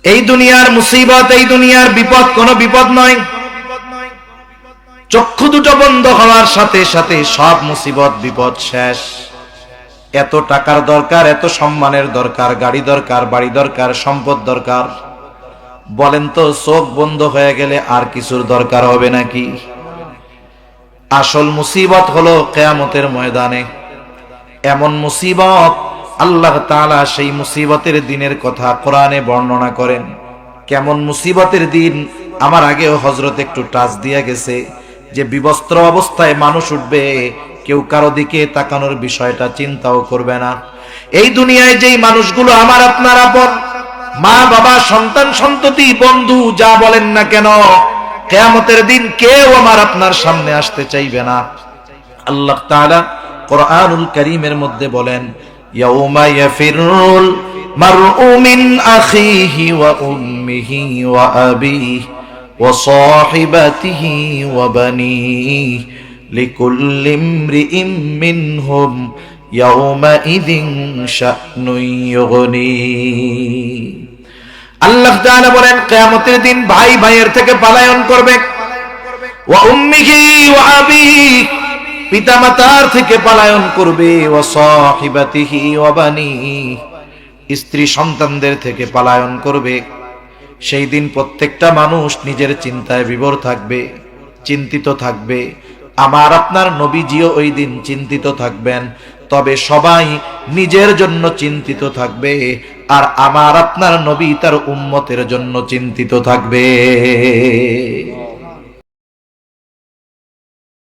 এই দুনিয়ার মুসিবত, এই দুনিয়ার বিপদ কোনো বিপদ নয়। চক্ষু দুটো বন্ধ হওয়ার সাথে সাথে সব মুসিবত বিপদ শেষ। এত টাকার দরকার, এত সম্মানের দরকার, গাড়ি দরকার, বাড়ি দরকার, সম্পদ দরকার, বলেন তো চোখ বন্ধ হয়ে গেলে আর কিছুর দরকার হবে নাকি? আসল মুসিবত হলো কিয়ামতের ময়দানে। এমন মুসিবত, আল্লাহ তাআলা সেই মুসিবতের দিনের কথা কোরআনে বর্ণনা করেন। কেমন মুসিবতের দিন? আমার আগেও হযরত একটু টাচ দিয়ে গেছে যে বিবস্ত্র অবস্থায় মানুষ উঠবে, কেউ কারো দিকে তাকানোর বিষয়টা চিন্তাও করবে না। এই দুনিয়ায় যেই মানুষগুলো আমার আপনার আপন, মা বাবা, সন্তান সন্ততি, বন্ধু, যা বলেন না কেন, কিয়ামতের দিন কেউ আমার আপনার সামনে আসতে চাইবে না। আল্লাহ তাআলা কোরআনুল কারীমের মধ্যে বলেন, ইয়াউমা ইয়াফিরুল মারউ মিন আখিহি ওয়া উম্মিহি ওয়া আবিহি ওয়া সাহিবাতিহি ওয়া বানিহি লিকুল্লি ইমরিইম মিনহুম ইয়াউমাইযিন শা'নুন ইউগনি। আল্লাহ তাআলা বলেন, কিয়ামতের দিন ভাই ভাইয়ের থেকে পলায়ন করবে, ওয়া উম্মিহি ওয়া আবিহি, পিতামাতার থেকে পলায়ন করবে, ওয়া সাহিবাতিহি ওয়া বানিহি, স্ত্রী সন্তানদের থেকে পলায়ন করবে। সেই দিন প্রত্যেকটা মানুষ নিজের চিন্তায় বিভোর থাকবে, চিন্তিত থাকবে। আমার আপনার নবীজিও ওই দিন চিন্তিত থাকবেন, তবে সবাই নিজের জন্য চিন্তিত থাকবে, আর আমার আপনার নবী তার উম্মতের জন্য চিন্তিত থাকবে।